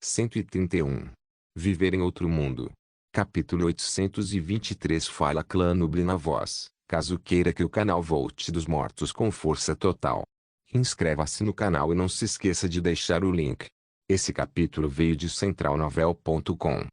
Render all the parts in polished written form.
131. Viver em outro mundo. Capítulo 823. Fala Clã Noob na voz, caso queira que o canal volte dos mortos com força total. Inscreva-se no canal e não se esqueça de deixar o link. Esse capítulo veio de centralnovel.com.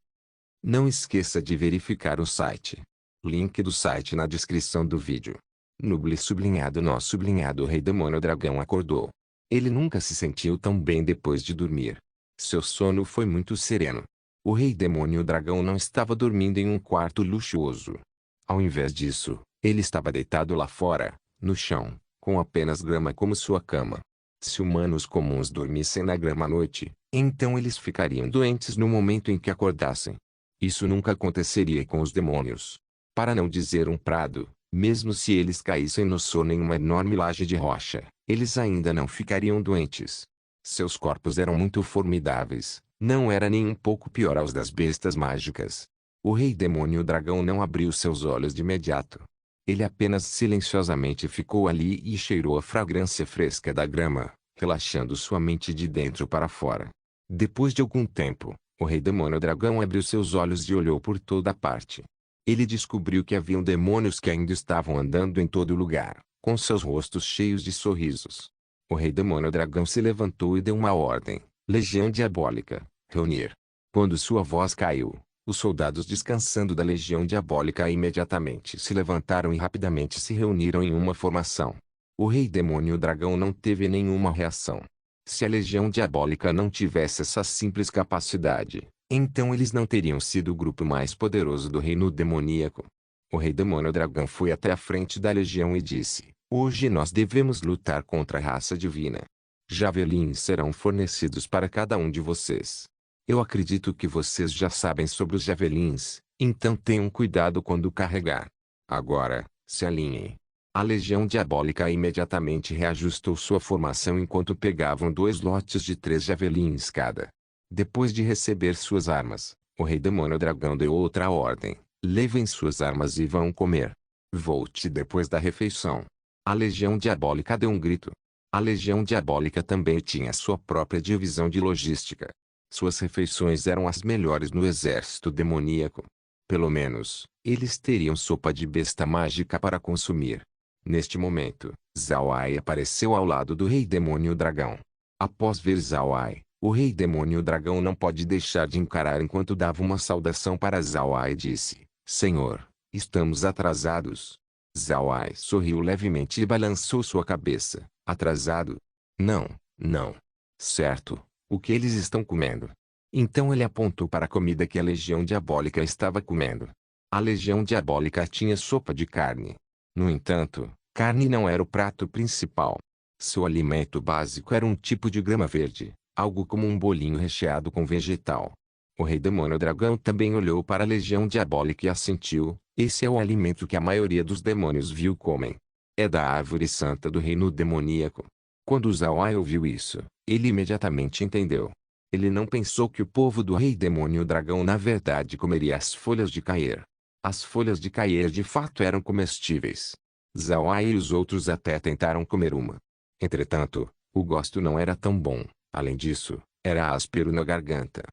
Não esqueça de verificar o site. Link do site na descrição do vídeo. Noob sublinhado nó sublinhado. O rei demônio dragão acordou. Ele nunca se sentiu tão bem depois de dormir. Seu sono foi muito sereno. O rei demônio dragão não estava dormindo em um quarto luxuoso. Ao invés disso, ele estava deitado lá fora, no chão, com apenas grama como sua cama. Se humanos comuns dormissem na grama à noite, então eles ficariam doentes no momento em que acordassem. Isso nunca aconteceria com os demônios. Para não dizer um prado, mesmo se eles caíssem no sono em uma enorme laje de rocha, eles ainda não ficariam doentes. Seus corpos eram muito formidáveis, não era nem um pouco pior aos das bestas mágicas. O rei demônio dragão não abriu seus olhos de imediato. Ele apenas silenciosamente ficou ali e cheirou a fragrância fresca da grama, relaxando sua mente de dentro para fora. Depois de algum tempo, o rei demônio dragão abriu seus olhos e olhou por toda parte. Ele descobriu que haviam demônios que ainda estavam andando em todo lugar, com seus rostos cheios de sorrisos. O rei demônio dragão se levantou e deu uma ordem: Legião Diabólica, reunir. Quando sua voz caiu, os soldados descansando da Legião Diabólica imediatamente se levantaram e rapidamente se reuniram em uma formação. O rei demônio dragão não teve nenhuma reação. Se a Legião Diabólica não tivesse essa simples capacidade, então eles não teriam sido o grupo mais poderoso do reino demoníaco. O rei demônio dragão foi até a frente da legião e disse: Hoje nós devemos lutar contra a raça divina. Javelins serão fornecidos para cada um de vocês. Eu acredito que vocês já sabem sobre os javelins, então tenham cuidado quando carregar. Agora, se alinhem. A legião diabólica imediatamente reajustou sua formação enquanto pegavam 2 lotes de 3 javelins cada. Depois de receber suas armas, o rei demônio dragão deu outra ordem: levem suas armas e vão comer. Volte depois da refeição. A legião diabólica deu um grito. A legião diabólica também tinha sua própria divisão de logística. Suas refeições eram as melhores no exército demoníaco. Pelo menos, eles teriam sopa de besta mágica para consumir. Neste momento, Zawai apareceu ao lado do rei demônio dragão. Após ver Zawai, o rei demônio dragão não pode deixar de encarar enquanto dava uma saudação para Zawai e disse: Senhor, estamos atrasados. Zawai sorriu levemente e balançou sua cabeça. Atrasado? Não, não. Certo, o que eles estão comendo? Então ele apontou para a comida que a legião diabólica estava comendo. A legião diabólica tinha sopa de carne. No entanto, carne não era o prato principal. Seu alimento básico era um tipo de grama verde, algo como um bolinho recheado com vegetal. O rei demônio dragão também olhou para a legião diabólica e assentiu: esse é o alimento que a maioria dos demônios viu comem. É da árvore santa do reino demoníaco. Quando Zawai ouviu isso, ele imediatamente entendeu. Ele não pensou que o povo do rei demônio dragão na verdade comeria as folhas de Caer. As folhas de Caer de fato eram comestíveis. Zawai e os outros até tentaram comer uma. Entretanto, o gosto não era tão bom. Além disso, era áspero na garganta.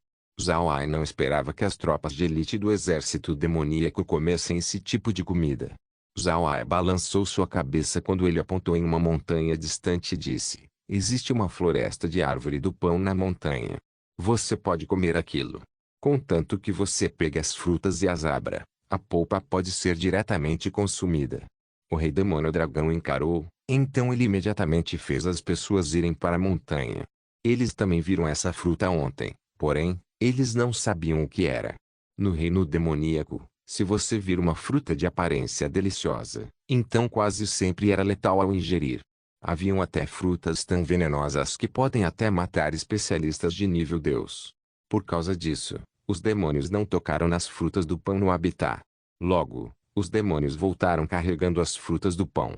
Zawai não esperava que as tropas de elite do exército demoníaco comessem esse tipo de comida. Zawai balançou sua cabeça quando ele apontou em uma montanha distante e disse: existe uma floresta de árvore do pão na montanha. Você pode comer aquilo. Contanto que você pegue as frutas e as abra, a polpa pode ser diretamente consumida. O rei demônio dragão encarou, então ele imediatamente fez as pessoas irem para a montanha. Eles também viram essa fruta ontem, porém, eles não sabiam o que era. No reino demoníaco, se você vir uma fruta de aparência deliciosa, então quase sempre era letal ao ingerir. Haviam até frutas tão venenosas que podem até matar especialistas de nível Deus. Por causa disso, os demônios não tocaram nas frutas do pão no habitat. Logo, os demônios voltaram carregando as frutas do pão.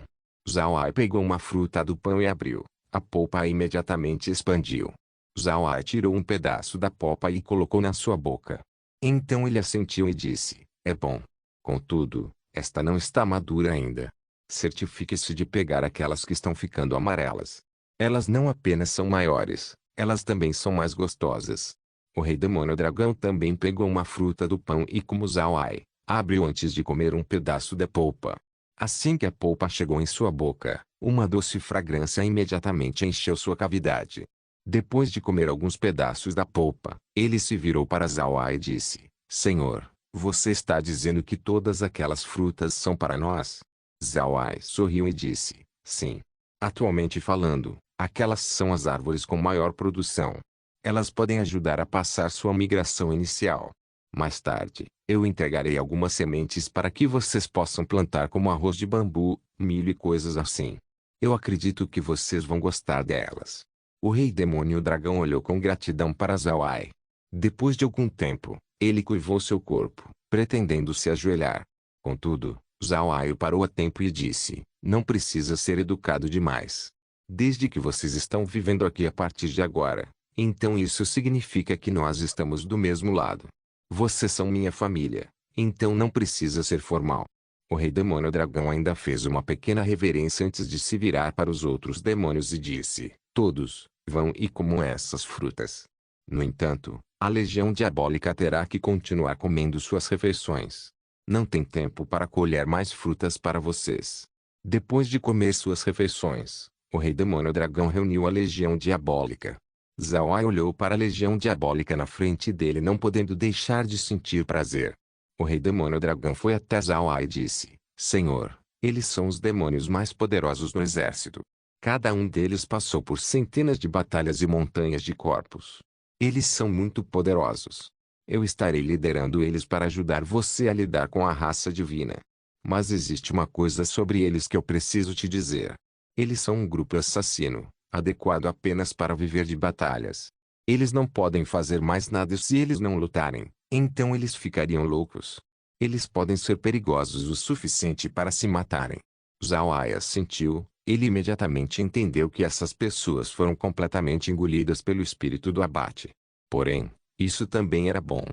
Zawai pegou uma fruta do pão e abriu. A polpa imediatamente expandiu. Zawai tirou um pedaço da polpa e colocou na sua boca. Então ele assentiu e disse: é bom. Contudo, esta não está madura ainda. Certifique-se de pegar aquelas que estão ficando amarelas. Elas não apenas são maiores, elas também são mais gostosas. O rei demônio dragão também pegou uma fruta do pão e, como Zhao Ai, abriu antes de comer um pedaço da polpa. Assim que a polpa chegou em sua boca, uma doce fragrância imediatamente encheu sua cavidade. Depois de comer alguns pedaços da polpa, ele se virou para Zhao Ai e disse: Senhor, você está dizendo que todas aquelas frutas são para nós? Zhao Ai sorriu e disse: Sim. Atualmente falando, aquelas são as árvores com maior produção. Elas podem ajudar a passar sua migração inicial. Mais tarde, eu entregarei algumas sementes para que vocês possam plantar como arroz de bambu, milho e coisas assim. Eu acredito que vocês vão gostar delas. O rei demônio dragão olhou com gratidão para Zhao Ai. Depois de algum tempo, ele curvou seu corpo, pretendendo se ajoelhar. Contudo, Zhao Ai o parou a tempo e disse: Não precisa ser educado demais. Desde que vocês estão vivendo aqui a partir de agora, então isso significa que nós estamos do mesmo lado. Vocês são minha família, então não precisa ser formal. O rei demônio dragão ainda fez uma pequena reverência antes de se virar para os outros demônios e disse: Todos, vão e comam essas frutas. No entanto, a legião diabólica terá que continuar comendo suas refeições. Não tem tempo para colher mais frutas para vocês. Depois de comer suas refeições, o rei demônio dragão reuniu a legião diabólica. Zhao Ai olhou para a legião diabólica na frente dele, não podendo deixar de sentir prazer. O rei demônio dragão foi até Zhao Ai e disse: Senhor, eles são os demônios mais poderosos no exército. Cada um deles passou por centenas de batalhas e montanhas de corpos. Eles são muito poderosos. Eu estarei liderando eles para ajudar você a lidar com a raça divina. Mas existe uma coisa sobre eles que eu preciso te dizer. Eles são um grupo assassino, adequado apenas para viver de batalhas. Eles não podem fazer mais nada se eles não lutarem, então eles ficariam loucos. Eles podem ser perigosos o suficiente para se matarem. Zhao Ai assentiu. Ele imediatamente entendeu que essas pessoas foram completamente engolidas pelo espírito do abate. Porém, isso também era bom.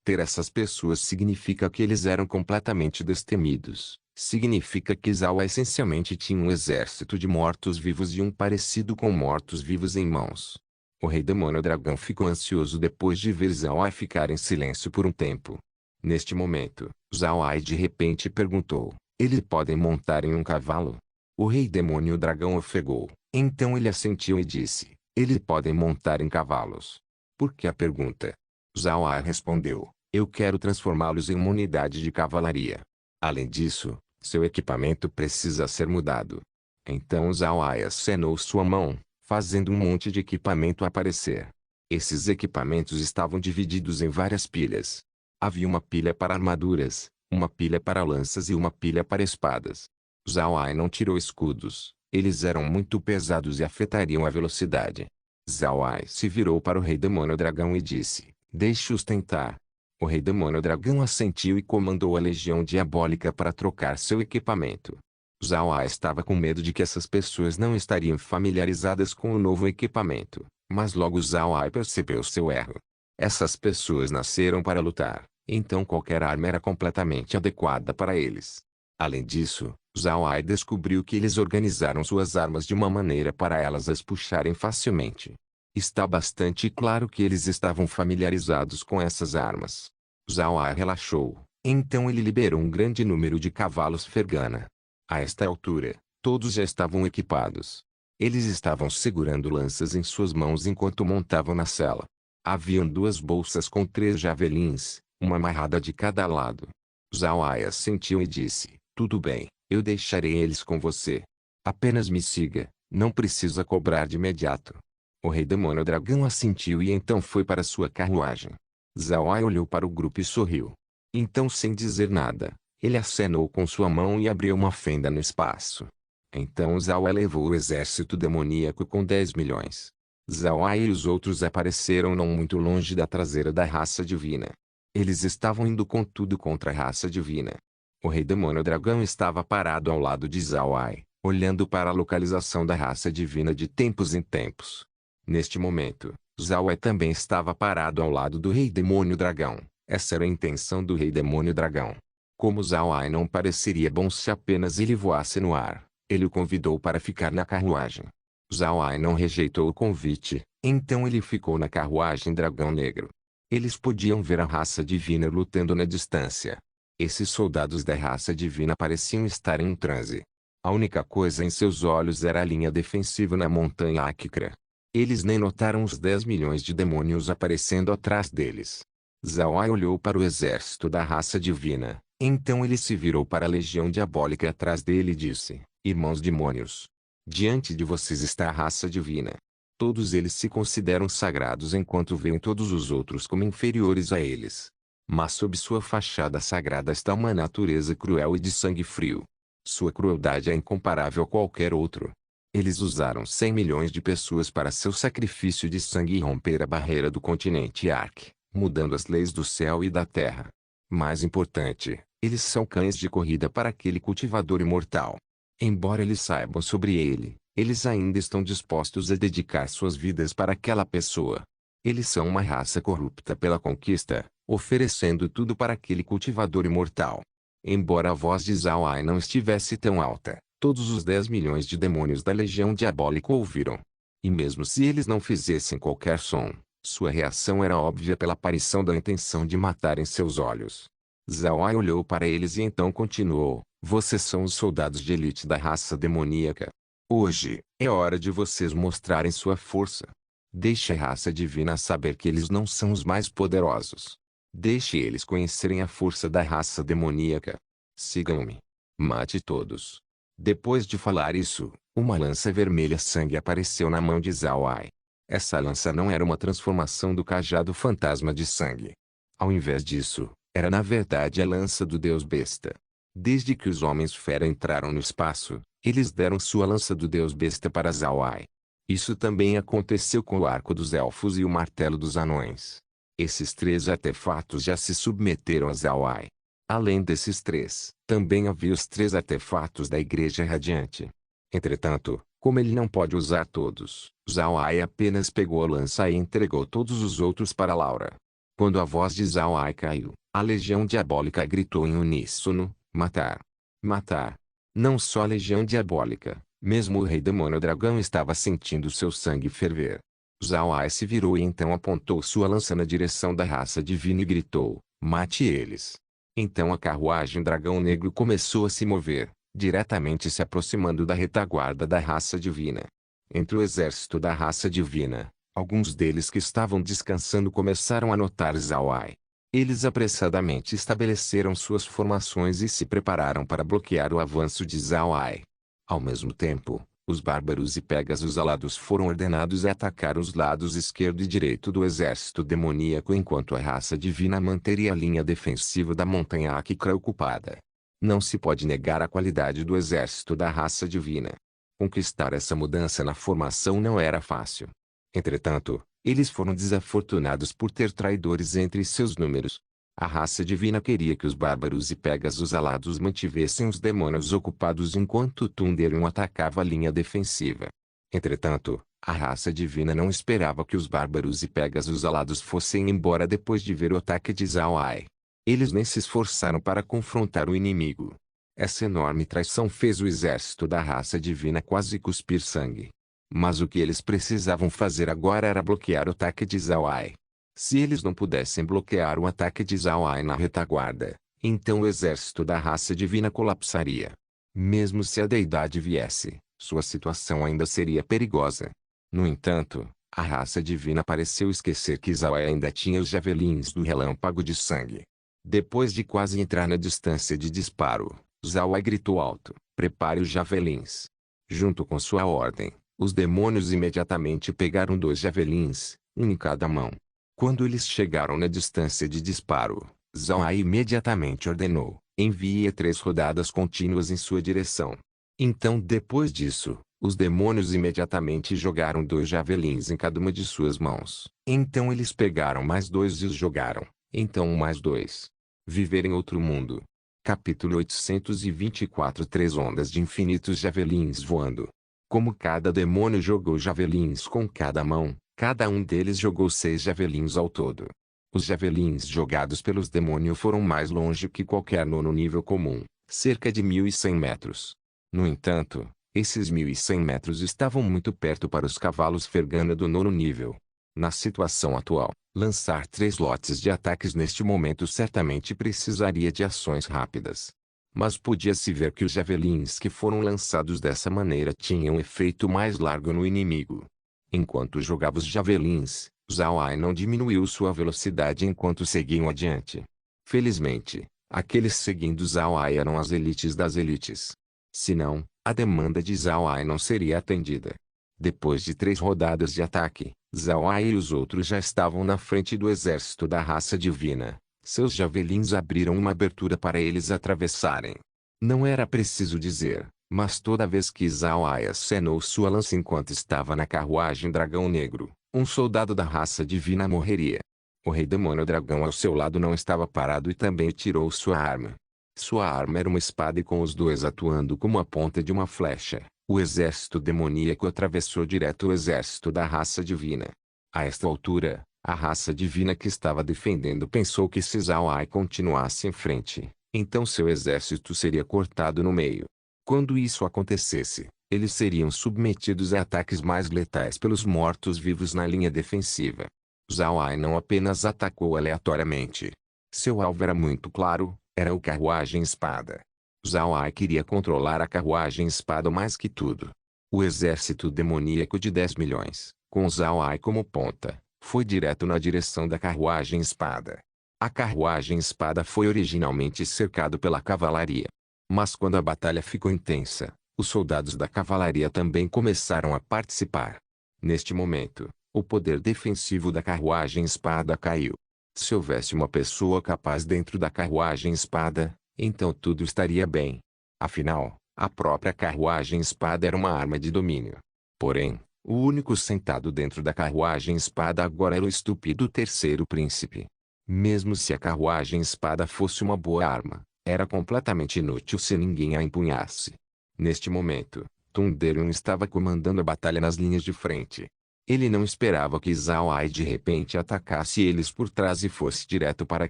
Ter essas pessoas significa que eles eram completamente destemidos. Significa que Zhao essencialmente tinha um exército de mortos-vivos e um parecido com mortos-vivos em mãos. O rei demônio dragão ficou ansioso depois de ver Zhao Ai ficar em silêncio por um tempo. Neste momento, Zhao Ai de repente perguntou: Eles podem montar em um cavalo? O rei demônio dragão ofegou. Então ele assentiu e disse: Eles podem montar em cavalos. Por que a pergunta? Zhao Ai respondeu: Eu quero transformá-los em uma unidade de cavalaria. Além disso, seu equipamento precisa ser mudado. Então Zhao Ai acenou sua mão, fazendo um monte de equipamento aparecer. Esses equipamentos estavam divididos em várias pilhas. Havia uma pilha para armaduras, uma pilha para lanças e uma pilha para espadas. Zhao Ai não tirou escudos, eles eram muito pesados e afetariam a velocidade. Zhao Ai se virou para o rei demônio dragão e disse: Deixe-os tentar. O rei demônio dragão assentiu e comandou a legião diabólica para trocar seu equipamento. Zhao Ai estava com medo de que essas pessoas não estariam familiarizadas com o novo equipamento, mas logo Zhao Ai percebeu seu erro. Essas pessoas nasceram para lutar, então qualquer arma era completamente adequada para eles. Além disso, Zhao Ai descobriu que eles organizaram suas armas de uma maneira para elas as puxarem facilmente. Está bastante claro que eles estavam familiarizados com essas armas. Zhao Ai relaxou, então ele liberou um grande número de cavalos Fergana. A esta altura, todos já estavam equipados. Eles estavam segurando lanças em suas mãos enquanto montavam na sela. Haviam 2 bolsas com 3 javelins, uma amarrada de cada lado. Zhao Ai assentiu e disse: Tudo bem, eu deixarei eles com você. Apenas me siga, não precisa cobrar de imediato. O rei demônio dragão assentiu e então foi para sua carruagem. Zhao Ai olhou para o grupo e sorriu. Então, sem dizer nada, ele acenou com sua mão e abriu uma fenda no espaço. Então Zhao Ai levou o exército demoníaco com 10 milhões. Zhao Ai e os outros apareceram não muito longe da traseira da raça divina. Eles estavam indo com tudo contra a raça divina. O rei demônio dragão estava parado ao lado de Zhao Ai, olhando para a localização da raça divina de tempos em tempos. Neste momento, Zhao Ai também estava parado ao lado do rei demônio dragão. Essa era a intenção do rei demônio dragão. Como Zhao Ai não pareceria bom se apenas ele voasse no ar, ele o convidou para ficar na carruagem. Zhao Ai não rejeitou o convite, então ele ficou na carruagem Dragão Negro. Eles podiam ver a raça divina lutando na distância. Esses soldados da raça divina pareciam estar em um transe. A única coisa em seus olhos era a linha defensiva na montanha Akikra. Eles nem notaram os 10 milhões de demônios aparecendo atrás deles. Zawai olhou para o exército da raça divina. Então ele se virou para a legião diabólica atrás dele e disse: Irmãos demônios, diante de vocês está a raça divina. Todos eles se consideram sagrados enquanto veem todos os outros como inferiores a eles. Mas sob sua fachada sagrada está uma natureza cruel e de sangue frio. Sua crueldade é incomparável a qualquer outro. Eles usaram 100 milhões de pessoas para seu sacrifício de sangue e romper a barreira do continente Ark, mudando as leis do céu e da terra. Mais importante, eles são cães de corrida para aquele cultivador imortal. Embora eles saibam sobre ele, eles ainda estão dispostos a dedicar suas vidas para aquela pessoa. Eles são uma raça corrupta pela conquista, oferecendo tudo para aquele cultivador imortal. Embora a voz de Zawai não estivesse tão alta, todos os 10 milhões de demônios da legião diabólica ouviram. E mesmo se eles não fizessem qualquer som, sua reação era óbvia pela aparição da intenção de matar em seus olhos. Zawai olhou para eles e então continuou: Vocês são os soldados de elite da raça demoníaca. Hoje, é hora de vocês mostrarem sua força. Deixe a raça divina saber que eles não são os mais poderosos. Deixe eles conhecerem a força da raça demoníaca. Sigam-me. Mate todos. Depois de falar isso, uma lança vermelha sangue apareceu na mão de Zawai. Essa lança não era uma transformação do cajado fantasma de sangue. Ao invés disso, era na verdade a lança do deus besta. Desde que os homens fera entraram no espaço, eles deram sua lança do deus besta para Zawai. Isso também aconteceu com o arco dos elfos e o martelo dos anões. Esses 3 artefatos já se submeteram a Zawai. Além desses 3, também havia os 3 artefatos da Igreja Radiante. Entretanto, como ele não pode usar todos, Zawai apenas pegou a lança e entregou todos os outros para Laura. Quando a voz de Zawai caiu, a legião diabólica gritou em uníssono: Matar! Matar! Não só a legião diabólica, mesmo o rei demônio dragão estava sentindo seu sangue ferver. Zawai se virou e então apontou sua lança na direção da raça divina e gritou: Mate eles! Então a carruagem dragão negro começou a se mover, diretamente se aproximando da retaguarda da raça divina. Entre o exército da raça divina, alguns deles que estavam descansando começaram a notar Zawai. Eles apressadamente estabeleceram suas formações e se prepararam para bloquear o avanço de Zawai. Ao mesmo tempo, os bárbaros e Pégasos alados foram ordenados a atacar os lados esquerdo e direito do exército demoníaco enquanto a raça divina manteria a linha defensiva da montanha Akikra ocupada. Não se pode negar a qualidade do exército da raça divina. Conquistar essa mudança na formação não era fácil. Entretanto, eles foram desafortunados por ter traidores entre seus números. A raça divina queria que os bárbaros e Pégasos alados mantivessem os demônios ocupados enquanto Thunderium atacava a linha defensiva. Entretanto, a raça divina não esperava que os bárbaros e Pégasos alados fossem embora depois de ver o ataque de Zawai. Eles nem se esforçaram para confrontar o inimigo. Essa enorme traição fez o exército da raça divina quase cuspir sangue. Mas o que eles precisavam fazer agora era bloquear o ataque de Zawai. Se eles não pudessem bloquear o ataque de Zawai na retaguarda, então o exército da raça divina colapsaria. Mesmo se a deidade viesse, sua situação ainda seria perigosa. No entanto, a raça divina pareceu esquecer que Zawai ainda tinha os javelins do relâmpago de sangue. Depois de quase entrar na distância de disparo, Zawai gritou alto: Prepare os javelins. Junto com sua ordem, os demônios imediatamente pegaram 2 javelins, um em cada mão. Quando eles chegaram na distância de disparo, Zawai imediatamente ordenou: envie 3 rodadas contínuas em sua direção. Então depois disso, os demônios imediatamente jogaram 2 javelins em cada uma de suas mãos. Então eles pegaram mais 2 e os jogaram. Então mais 2. Viver em outro mundo. Capítulo 824. 3 ondas de infinitos javelins voando. Como cada demônio jogou javelins com cada mão, cada um deles jogou 6 javelins ao todo. Os javelins jogados pelos demônios foram mais longe que qualquer nono nível comum, cerca de 1.100 metros. No entanto, esses 1.100 metros estavam muito perto para os cavalos Fergana do nono nível. Na situação atual, lançar 3 lotes de ataques neste momento certamente precisaria de ações rápidas. Mas podia-se ver que os javelins que foram lançados dessa maneira tinham um efeito mais largo no inimigo. Enquanto jogava os javelins, Zhao Ai não diminuiu sua velocidade enquanto seguiam adiante. Felizmente, aqueles seguindo Zhao Ai eram as elites das elites. Senão, a demanda de Zhao Ai não seria atendida. Depois de 3 rodadas de ataque, Zhao Ai e os outros já estavam na frente do exército da raça divina. Seus javelins abriram uma abertura para eles atravessarem. Não era preciso dizer, mas toda vez que Zhao Ai acenou sua lança enquanto estava na carruagem Dragão Negro, um soldado da raça divina morreria. O rei demônio dragão ao seu lado não estava parado e também tirou sua arma. Sua arma era uma espada e com os dois atuando como a ponta de uma flecha, o exército demoníaco atravessou direto o exército da raça divina. A esta altura, a raça divina que estava defendendo pensou que se Zhao Ai continuasse em frente, então seu exército seria cortado no meio. Quando isso acontecesse, eles seriam submetidos a ataques mais letais pelos mortos-vivos na linha defensiva. Zhao Ai não apenas atacou aleatoriamente. Seu alvo era muito claro, era o carruagem-espada. Zhao Ai queria controlar a carruagem-espada mais que tudo. O exército demoníaco de 10 milhões, com Zhao Ai como ponta, foi direto na direção da carruagem-espada. A carruagem-espada foi originalmente cercado pela cavalaria. Mas quando a batalha ficou intensa, os soldados da cavalaria também começaram a participar. Neste momento, o poder defensivo da carruagem-espada caiu. Se houvesse uma pessoa capaz dentro da carruagem-espada, então tudo estaria bem. Afinal, a própria carruagem-espada era uma arma de domínio. Porém, o único sentado dentro da carruagem-espada agora era o estúpido terceiro príncipe. Mesmo se a carruagem-espada fosse uma boa arma, era completamente inútil se ninguém a empunhasse. Neste momento, Thunderion estava comandando a batalha nas linhas de frente. Ele não esperava que Zhao Ai de repente atacasse eles por trás e fosse direto para a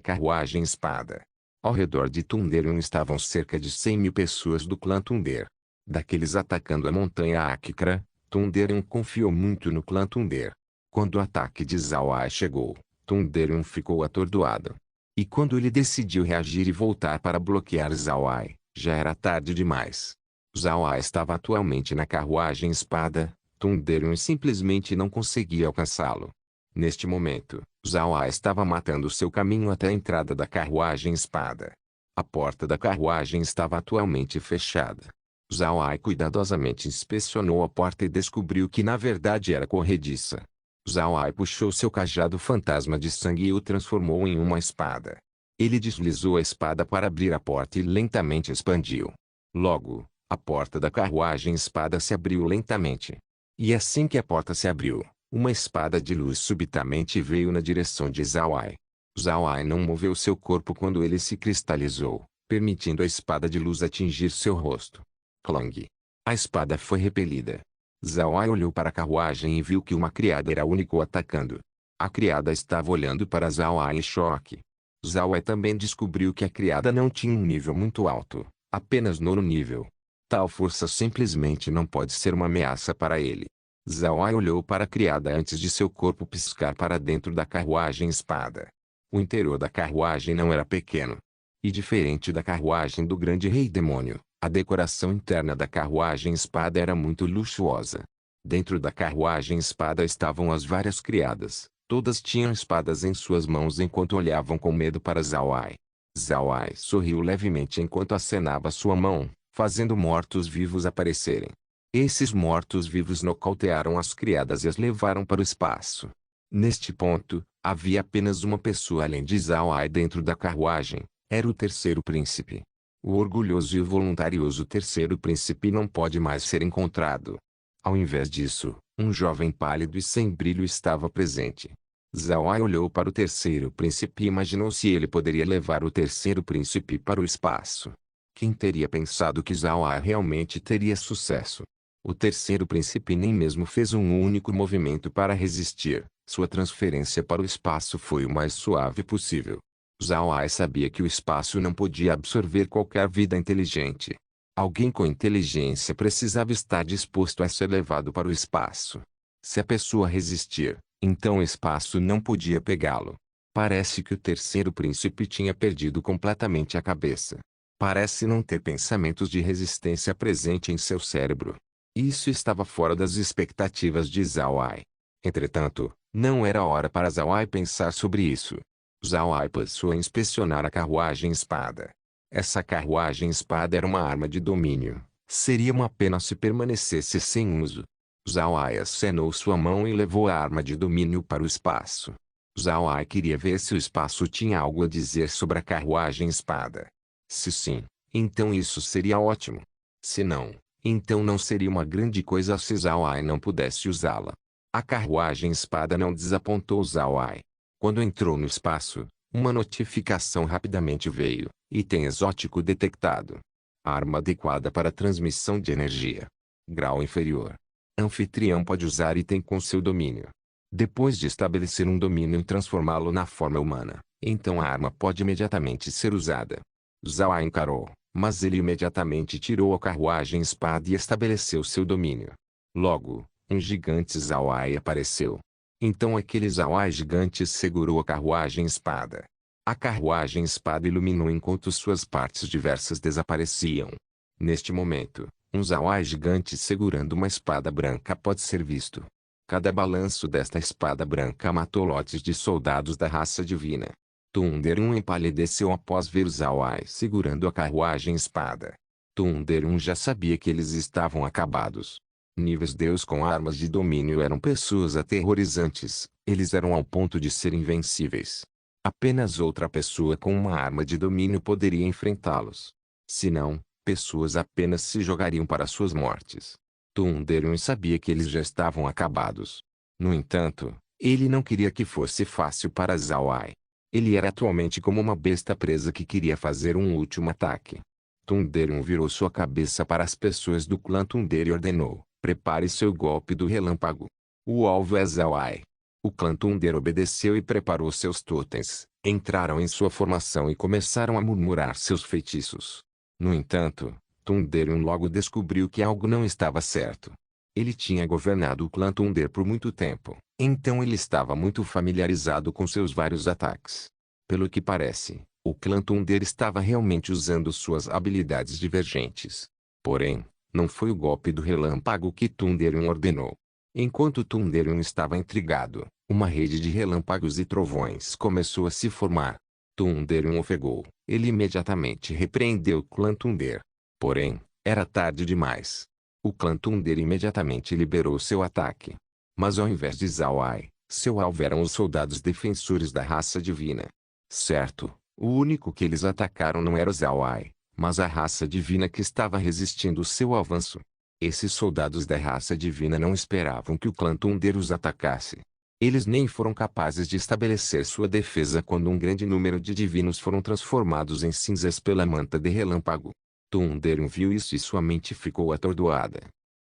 carruagem-espada. Ao redor de Thunderion estavam cerca de 100.000 pessoas do clã Thunder. Daqueles atacando a montanha Akikra, Thunderion confiou muito no clã Thunder. Quando o ataque de Zhao Ai chegou, Thunderion ficou atordoado. E quando ele decidiu reagir e voltar para bloquear Zhao Ai, já era tarde demais. Zhao Ai estava atualmente na carruagem-espada, Thunderion simplesmente não conseguia alcançá-lo. Neste momento, Zhao Ai estava matando seu caminho até a entrada da carruagem-espada. A porta da carruagem estava atualmente fechada. Zhao Ai cuidadosamente inspecionou a porta e descobriu que na verdade era corrediça. Zhao Ai puxou seu cajado fantasma de sangue e o transformou em uma espada. Ele deslizou a espada para abrir a porta e lentamente expandiu. Logo, a porta da carruagem-espada se abriu lentamente. E assim que a porta se abriu, uma espada de luz subitamente veio na direção de Zhao Ai. Zhao Ai não moveu seu corpo quando ele se cristalizou, permitindo a espada de luz atingir seu rosto. Clang! A espada foi repelida. Zhao Ai olhou para a carruagem e viu que uma criada era a única atacando. A criada estava olhando para Zhao Ai em choque. Zhao Ai também descobriu que a criada não tinha um nível muito alto, apenas nono nível. Tal força simplesmente não pode ser uma ameaça para ele. Zhao Ai olhou para a criada antes de seu corpo piscar para dentro da carruagem-espada. O interior da carruagem não era pequeno. E diferente da carruagem do grande rei demônio, a decoração interna da carruagem-espada era muito luxuosa. Dentro da carruagem-espada estavam as várias criadas. Todas tinham espadas em suas mãos enquanto olhavam com medo para Zhao Ai. Zhao Ai sorriu levemente enquanto acenava sua mão, fazendo mortos-vivos aparecerem. Esses mortos-vivos nocautearam as criadas e as levaram para o espaço. Neste ponto, havia apenas uma pessoa além de Zhao Ai dentro da carruagem. Era o terceiro príncipe. O orgulhoso e o voluntarioso terceiro príncipe não pode mais ser encontrado. Ao invés disso, um jovem pálido e sem brilho estava presente. Zhao Ai olhou para o terceiro príncipe e imaginou se ele poderia levar o terceiro príncipe para o espaço. Quem teria pensado que Zhao Ai realmente teria sucesso? O terceiro príncipe nem mesmo fez um único movimento para resistir. Sua transferência para o espaço foi o mais suave possível. Zhao Ai sabia que o espaço não podia absorver qualquer vida inteligente. Alguém com inteligência precisava estar disposto a ser levado para o espaço. Se a pessoa resistir, Então o espaço não podia pegá-lo. Parece que o terceiro príncipe tinha perdido completamente a cabeça. Parece não ter pensamentos de resistência presente em seu cérebro. Isso estava fora das expectativas de Zhao Ai. Entretanto, não era hora para Zhao Ai pensar sobre isso. Zhao Ai passou a inspecionar a carruagem-espada. Essa carruagem-espada era uma arma de domínio. Seria uma pena se permanecesse sem uso. Zhao Ai acenou sua mão e levou a arma de domínio para o espaço. Zhao Ai queria ver se o espaço tinha algo a dizer sobre a carruagem-espada. Se sim, então isso seria ótimo. Se não, então não seria uma grande coisa se Zhao Ai não pudesse usá-la. A carruagem-espada não desapontou Zhao Ai. Quando entrou no espaço, uma notificação rapidamente veio: item exótico detectado. Arma adequada para transmissão de energia. Grau inferior. Anfitrião pode usar item com seu domínio. Depois de estabelecer um domínio e transformá-lo na forma humana, então a arma pode imediatamente ser usada. Zhao Ai encarou, mas ele imediatamente tirou a carruagem-espada e estabeleceu seu domínio. Logo, um gigante Zhao Ai apareceu. Então aquele Zhao Ai gigante segurou a carruagem-espada. A carruagem-espada iluminou enquanto suas partes diversas desapareciam. Neste momento, um Zhao Ai gigante segurando uma espada branca pode ser visto. Cada balanço desta espada branca matou lotes de soldados da raça divina. Thunderun empalideceu após ver Zhao Ai segurando a carruagem-espada. Thunderun já sabia que eles estavam acabados. Níveis Deus com armas de domínio eram pessoas aterrorizantes, eles eram ao ponto de ser invencíveis. Apenas outra pessoa com uma arma de domínio poderia enfrentá-los. Se não, pessoas apenas se jogariam para suas mortes. Thunderun sabia que eles já estavam acabados. No entanto, ele não queria que fosse fácil para Zhao Ai. Ele era atualmente como uma besta presa que queria fazer um último ataque. Thunderun virou sua cabeça para as pessoas do clã Thunder e ordenou: prepare seu golpe do relâmpago. O alvo é Zhao Ai. O clã Thunder obedeceu e preparou seus totens, entraram em sua formação e começaram a murmurar seus feitiços. No entanto, Thunderun logo descobriu que algo não estava certo. Ele tinha governado o clã Thunder por muito tempo, então ele estava muito familiarizado com seus vários ataques. Pelo que parece, o clã Thunder estava realmente usando suas habilidades divergentes. Porém, não foi o golpe do relâmpago que Thunderun ordenou. Enquanto Thunderun estava intrigado, uma rede de relâmpagos e trovões começou a se formar. Thunderun ofegou. Ele imediatamente repreendeu o clã Thunder. Porém, era tarde demais. O clã Thunder imediatamente liberou seu ataque. Mas ao invés de Zhao Ai, seu alvo eram os soldados defensores da raça divina. Certo, o único que eles atacaram não era Zhao Ai, mas a raça divina que estava resistindo seu avanço. Esses soldados da raça divina não esperavam que o clã Thunder os atacasse. Eles nem foram capazes de estabelecer sua defesa quando um grande número de divinos foram transformados em cinzas pela manta de relâmpago. Thunderun viu isso e sua mente ficou atordoada.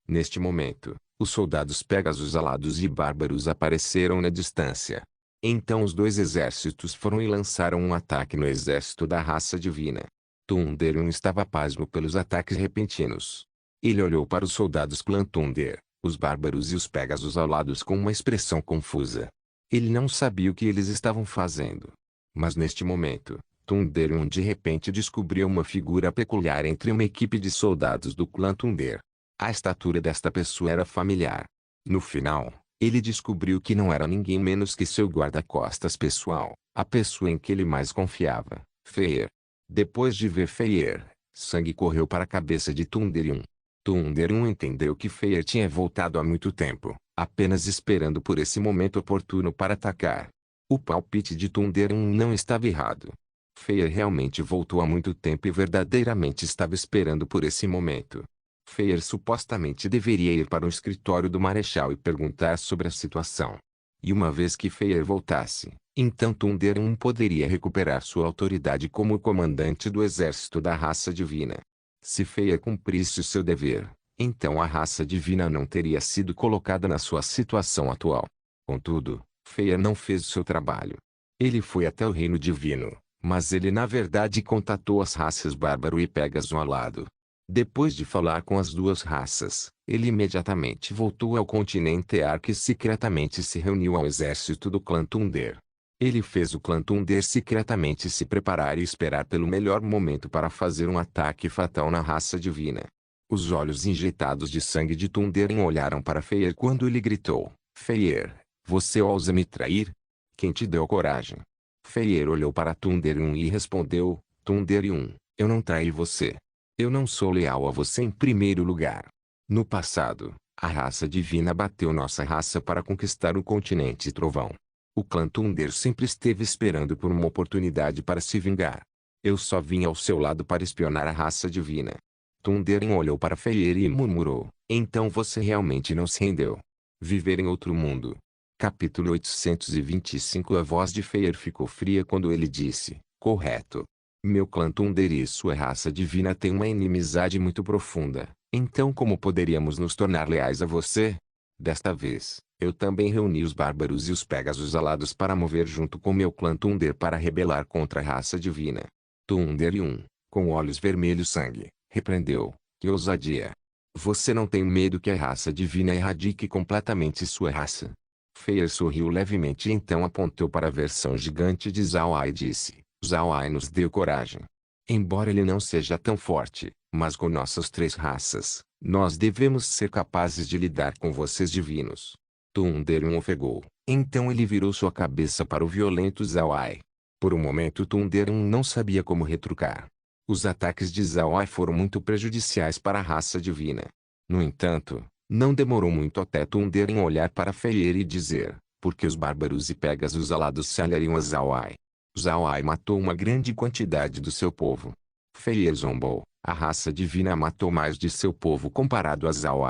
Neste momento, os soldados Pegasus alados e bárbaros apareceram na distância. Então os dois exércitos foram e lançaram um ataque no exército da raça divina. Thunderun estava pasmo pelos ataques repentinos. Ele olhou para os soldados clã Thunder, os bárbaros e os Pegasus alados com uma expressão confusa. Ele não sabia o que eles estavam fazendo. Mas neste momento, Thunderun de repente descobriu uma figura peculiar entre uma equipe de soldados do clã Thunder. A estatura desta pessoa era familiar. No final, ele descobriu que não era ninguém menos que seu guarda-costas pessoal, a pessoa em que ele mais confiava, Feier. Depois de ver Feier, sangue correu para a cabeça de Thunderun. Thunderun entendeu que Feier tinha voltado há muito tempo, apenas esperando por esse momento oportuno para atacar. O palpite de Thunderun não estava errado. Feier realmente voltou há muito tempo e verdadeiramente estava esperando por esse momento. Feier supostamente deveria ir para o escritório do Marechal e perguntar sobre a situação. E uma vez que Feier voltasse, então Thunderun poderia recuperar sua autoridade como comandante do exército da raça divina. Se Feier cumprisse seu dever, então a raça divina não teria sido colocada na sua situação atual. Contudo, Feier não fez o seu trabalho. Ele foi até o reino divino, mas ele na verdade contatou as raças bárbaro e Pegasus alado. Depois de falar com as duas raças, ele imediatamente voltou ao continente Ark e secretamente se reuniu ao exército do clã Thunder. Ele fez o clã Thunder secretamente se preparar e esperar pelo melhor momento para fazer um ataque fatal na raça divina. Os olhos injetados de sangue de Thunderen olharam para Feyr quando ele gritou: Feyr, você ousa me trair? Quem te deu coragem? Feyr olhou para Thunderen e respondeu: Thunderen, eu não traí você. Eu não sou leal a você em primeiro lugar. No passado, a raça divina bateu nossa raça para conquistar o continente Trovão. O clã Thunder sempre esteve esperando por uma oportunidade para se vingar. Eu só vim ao seu lado para espionar a raça divina. Thunderen olhou para Feyr e murmurou: então você realmente não se rendeu. Viver em outro mundo. Capítulo 825. A voz de Feyr ficou fria quando ele disse: correto. Meu clã Thunder e sua raça divina têm uma inimizade muito profunda, então como poderíamos nos tornar leais a você? Desta vez, eu também reuni os bárbaros e os Pegasus alados para mover junto com meu clã Thunder para rebelar contra a raça divina. Thunderen, com olhos vermelhos sangue, repreendeu: que ousadia! Você não tem medo que a raça divina erradique completamente sua raça? Feyr sorriu levemente e então apontou para a versão gigante de Zhao e disse: Zhao nos deu coragem. Embora ele não seja tão forte, mas com nossas três raças, nós devemos ser capazes de lidar com vocês divinos. Thunderen ofegou. Então ele virou sua cabeça para o violento Zhao. Por um momento Thunderen não sabia como retrucar. Os ataques de Zhao foram muito prejudiciais para a raça divina. No entanto, não demorou muito até Thunderen olhar para Feyr e dizer: porque os bárbaros e Pegasus alados se aliariam a Zhao. Zhao matou uma grande quantidade do seu povo. Feyr zombou: a raça divina matou mais de seu povo comparado a Zhao.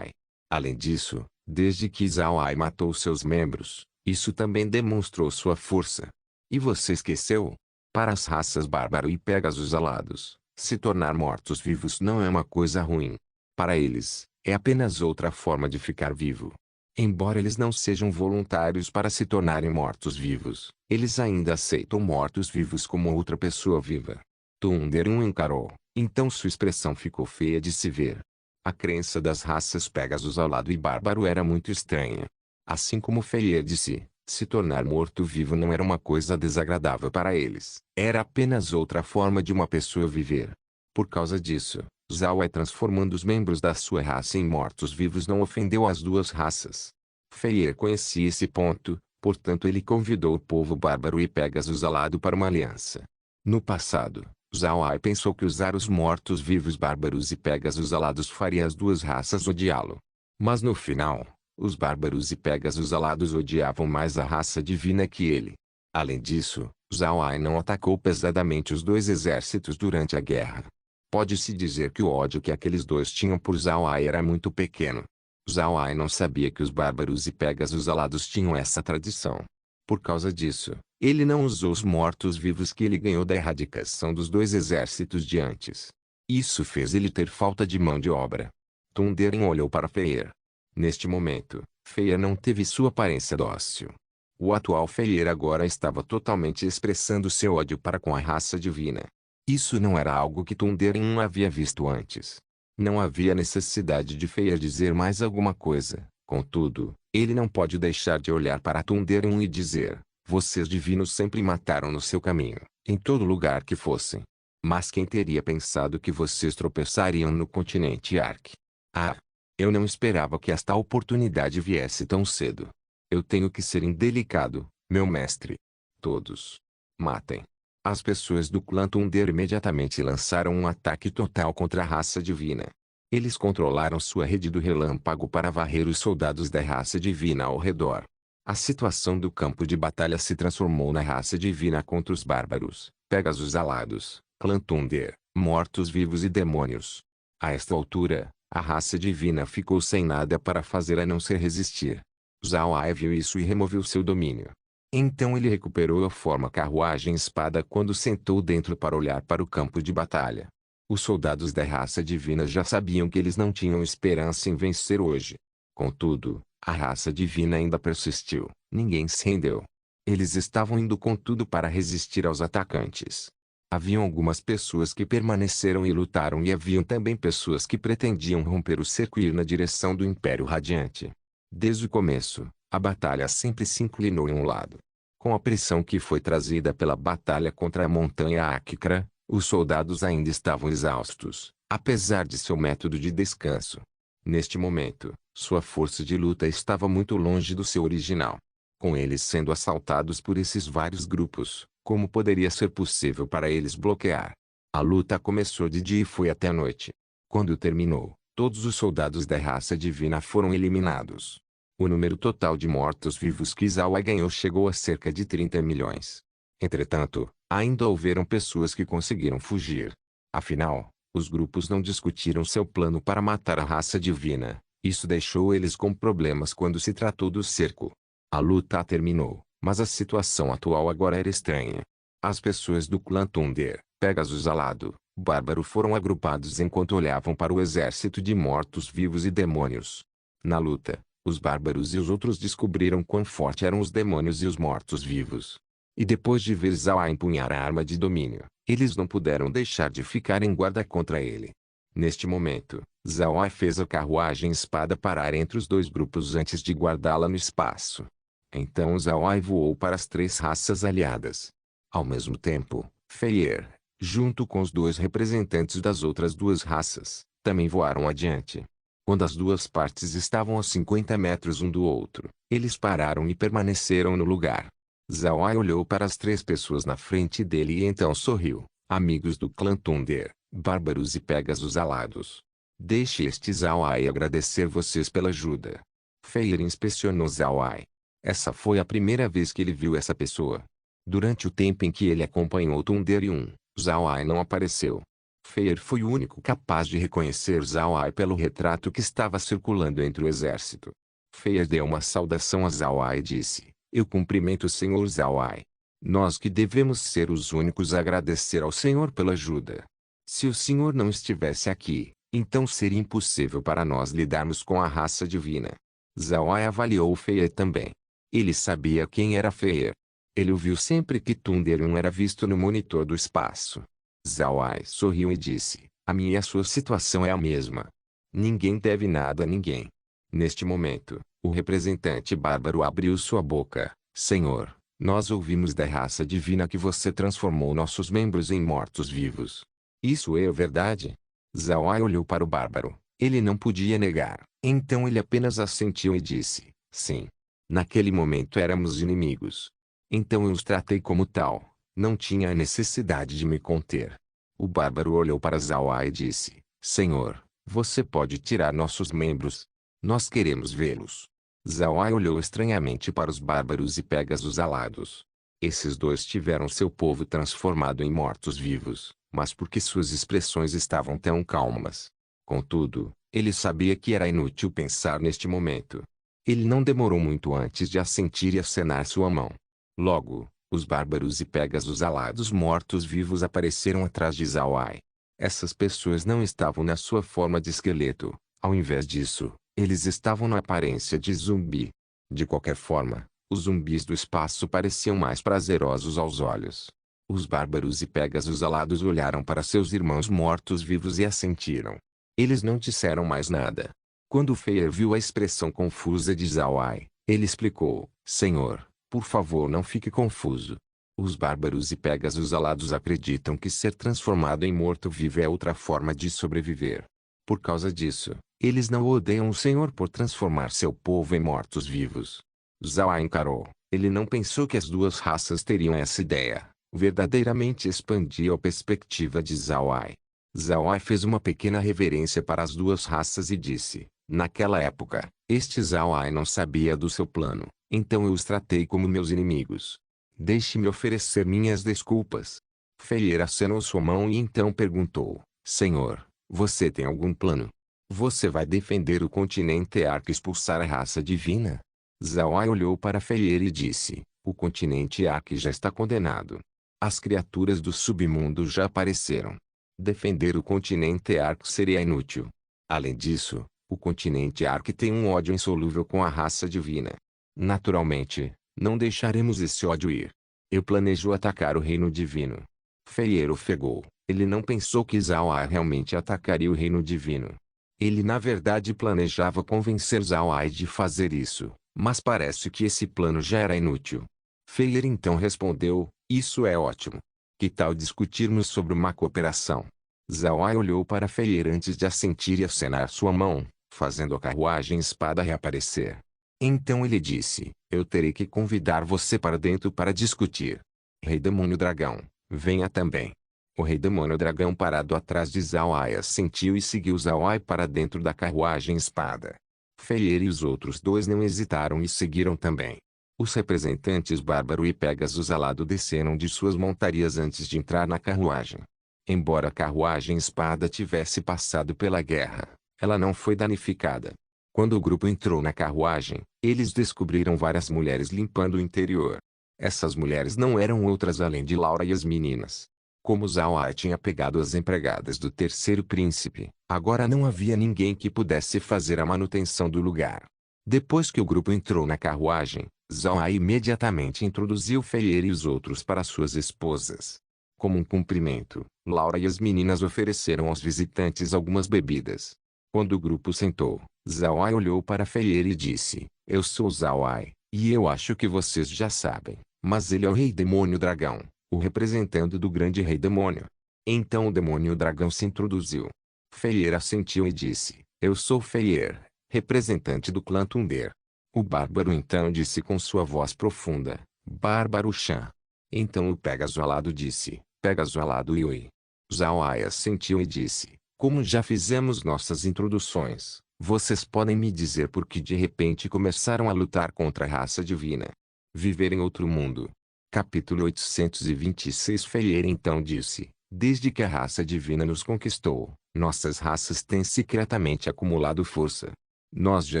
Além disso, desde que Zhao matou seus membros, isso também demonstrou sua força. E você esqueceu? Para as raças bárbaro e Pegasus alados, se tornar mortos-vivos não é uma coisa ruim. Para eles, é apenas outra forma de ficar vivo. Embora eles não sejam voluntários para se tornarem mortos-vivos, eles ainda aceitam mortos-vivos como outra pessoa viva. Thunderen encarou, então sua expressão ficou feia de se ver. A crença das raças Pegasus alado e bárbaro era muito estranha. Assim como Feyr disse, se tornar morto-vivo não era uma coisa desagradável para eles, era apenas outra forma de uma pessoa viver. Por causa disso, Zhao transformando os membros da sua raça em mortos-vivos não ofendeu as duas raças. Feyr conhecia esse ponto, portanto ele convidou o povo bárbaro e Pegasus alado para uma aliança. No passado, Zhao pensou que usar os mortos-vivos bárbaros e Pegasus alados faria as duas raças odiá-lo. Mas no final, os bárbaros e Pegasus alados odiavam mais a raça divina que ele. Além disso, Zhao não atacou pesadamente os dois exércitos durante a guerra. Pode-se dizer que o ódio que aqueles dois tinham por Zhao era muito pequeno. Zhao não sabia que os bárbaros e Pegasus alados tinham essa tradição. Por causa disso, ele não usou os mortos-vivos que ele ganhou da erradicação dos dois exércitos de antes. Isso fez ele ter falta de mão de obra. Thunderen olhou para Feyr. Neste momento, Feyr não teve sua aparência dócil. O atual Feyr agora estava totalmente expressando seu ódio para com a raça divina. Isso não era algo que Thunderen havia visto antes. Não havia necessidade de Feyr dizer mais alguma coisa. Contudo, ele não pode deixar de olhar para Thunderen e dizer: vocês divinos sempre mataram no seu caminho, em todo lugar que fossem. Mas quem teria pensado que vocês tropeçariam no continente Ark? Ah! Eu não esperava que esta oportunidade viesse tão cedo. Eu tenho que ser indelicado, meu mestre. Todos. Matem. As pessoas do clã Thunder imediatamente lançaram um ataque total contra a raça divina. Eles controlaram sua rede do relâmpago para varrer os soldados da raça divina ao redor. A situação do campo de batalha se transformou na raça divina contra os bárbaros, Pegasus alados, clã Thunder, mortos-vivos e demônios. A esta altura, a raça divina ficou sem nada para fazer a não ser resistir. Zhao viu isso e removeu seu domínio. Então ele recuperou a forma carruagem-espada quando sentou dentro para olhar para o campo de batalha. Os soldados da raça divina já sabiam que eles não tinham esperança em vencer hoje. Contudo, a raça divina ainda persistiu. Ninguém se rendeu. Eles estavam indo com tudo para resistir aos atacantes. Haviam algumas pessoas que permaneceram e lutaram e haviam também pessoas que pretendiam romper o cerco e ir na direção do Império Radiante. Desde o começo, a batalha sempre se inclinou em um lado. Com a pressão que foi trazida pela batalha contra a Montanha Áquicra, os soldados ainda estavam exaustos, apesar de seu método de descanso. Neste momento, sua força de luta estava muito longe do seu original. Com eles sendo assaltados por esses vários grupos, como poderia ser possível para eles bloquear? A luta começou de dia e foi até a noite. Quando terminou, todos os soldados da raça divina foram eliminados. O número total de mortos-vivos que Zawai ganhou chegou a cerca de 30 milhões. Entretanto, ainda houveram pessoas que conseguiram fugir. Afinal, os grupos não discutiram seu plano para matar a raça divina. Isso deixou eles com problemas quando se tratou do cerco. A luta terminou, mas a situação atual agora era estranha. As pessoas do clã Thunder, Pegasus Alado, Bárbaro foram agrupados enquanto olhavam para o exército de mortos-vivos e demônios. Na luta, os bárbaros e os outros descobriram quão forte eram os demônios e os mortos-vivos. E depois de ver Zawai empunhar a arma de domínio, eles não puderam deixar de ficar em guarda contra ele. Neste momento, Zawai fez a carruagem espada parar entre os dois grupos antes de guardá-la no espaço. Então Zawai voou para as três raças aliadas. Ao mesmo tempo, Feier, junto com os dois representantes das outras duas raças, também voaram adiante. Quando as duas partes estavam a 50 metros um do outro, eles pararam e permaneceram no lugar. Zawai olhou para as três pessoas na frente dele e então sorriu. Amigos do clã Thunder, Bárbaros e Pegasus Alados. Deixe este Zawai agradecer vocês pela ajuda. Feier inspecionou Zawai. Essa foi a primeira vez que ele viu essa pessoa. Durante o tempo em que ele acompanhou Thunder e Zawai não apareceu. Feier foi o único capaz de reconhecer Zawai pelo retrato que estava circulando entre o exército. Feier deu uma saudação a Zawai e disse: Eu cumprimento o Senhor Zawai. Nós que devemos ser os únicos a agradecer ao Senhor pela ajuda. Se o Senhor não estivesse aqui, então seria impossível para nós lidarmos com a raça divina. Zawai avaliou Feier também. Ele sabia quem era Feier. Ele o viu sempre que Thunder era visto no monitor do espaço. Zawai sorriu e disse: A minha e a sua situação é a mesma. Ninguém deve nada a ninguém. Neste momento, o representante bárbaro abriu sua boca. Senhor, nós ouvimos da raça divina que você transformou nossos membros em mortos-vivos. Isso é verdade? Zawai olhou para o bárbaro. Ele não podia negar. Então ele apenas assentiu e disse: Sim. Naquele momento éramos inimigos. Então eu os tratei como tal. Não tinha a necessidade de me conter. O bárbaro olhou para Zawai e disse: Senhor, você pode tirar nossos membros? Nós queremos vê-los. Zawai olhou estranhamente para os bárbaros e Pegasus Alados. Esses dois tiveram seu povo transformado em mortos-vivos, mas porque suas expressões estavam tão calmas. Contudo, ele sabia que era inútil pensar neste momento. Ele não demorou muito antes de assentir e acenar sua mão. Logo, os bárbaros e Pegasus Alados mortos-vivos apareceram atrás de Zawai. Essas pessoas não estavam na sua forma de esqueleto. Ao invés disso, eles estavam na aparência de zumbi. De qualquer forma, os zumbis do espaço pareciam mais prazerosos aos olhos. Os bárbaros e Pegasus Alados olharam para seus irmãos mortos-vivos e assentiram. Eles não disseram mais nada. Quando Feier viu a expressão confusa de Zawai, ele explicou: Senhor, por favor não fique confuso. Os bárbaros e Pegasus Alados acreditam que ser transformado em morto-vivo é outra forma de sobreviver. Por causa disso, eles não odeiam o Senhor por transformar seu povo em mortos-vivos. Zawai encarou. Ele não pensou que as duas raças teriam essa ideia. Verdadeiramente expandia a perspectiva de Zawai. Zawai fez uma pequena reverência para as duas raças e disse: Naquela época, este Zawai não sabia do seu plano, então eu os tratei como meus inimigos. Deixe-me oferecer minhas desculpas. Feier acenou sua mão e então perguntou: Senhor, você tem algum plano? Você vai defender o continente Ark e expulsar a raça divina? Zawai olhou para Feier e disse: O continente Ark já está condenado. As criaturas do submundo já apareceram. Defender o continente Ark seria inútil. Além disso, o continente Ark tem um ódio insolúvel com a raça divina. Naturalmente, não deixaremos esse ódio ir. Eu planejo atacar o reino divino. Feier ofegou. Ele não pensou que Zhao Ai realmente atacaria o reino divino. Ele na verdade planejava convencer Zhao Ai de fazer isso, mas parece que esse plano já era inútil. Feier então respondeu, isso é ótimo. Que tal discutirmos sobre uma cooperação? Zhao Ai olhou para Feier antes de assentir e acenar sua mão, fazendo a carruagem espada reaparecer. Então ele disse, eu terei que convidar você para dentro para discutir. Rei Demônio Dragão, venha também. O Rei Demônio Dragão parado atrás de Zhao Ai assentiu e seguiu Zhao Ai para dentro da carruagem espada. Feier e os outros dois não hesitaram e seguiram também. Os representantes Bárbaro e Pegasus alado desceram de suas montarias antes de entrar na carruagem. Embora a carruagem espada tivesse passado pela guerra, ela não foi danificada. Quando o grupo entrou na carruagem, eles descobriram várias mulheres limpando o interior. Essas mulheres não eram outras além de Laura e as meninas. Como Zhao Ai tinha pegado as empregadas do terceiro príncipe, agora não havia ninguém que pudesse fazer a manutenção do lugar. Depois que o grupo entrou na carruagem, Zhao Ai imediatamente introduziu Feier e os outros para suas esposas. Como um cumprimento, Laura e as meninas ofereceram aos visitantes algumas bebidas. Quando o grupo sentou, Zhao Ai olhou para Feier e disse, eu sou Zhao Ai, e eu acho que vocês já sabem, mas ele é o Rei Demônio Dragão, o representante do grande Rei Demônio. Então o Demônio Dragão se introduziu. Feier assentiu e disse, eu sou Feier, representante do clã Thunder. O Bárbaro então disse com sua voz profunda, Bárbaro Chan. Então o Pegasus alado disse, Pegasus alado Yui. Zhao Ai assentiu e disse, como já fizemos nossas introduções, vocês podem me dizer por que de repente começaram a lutar contra a raça divina? Viver em outro mundo. Capítulo 826 Feier então disse, desde que a raça divina nos conquistou, nossas raças têm secretamente acumulado força. Nós já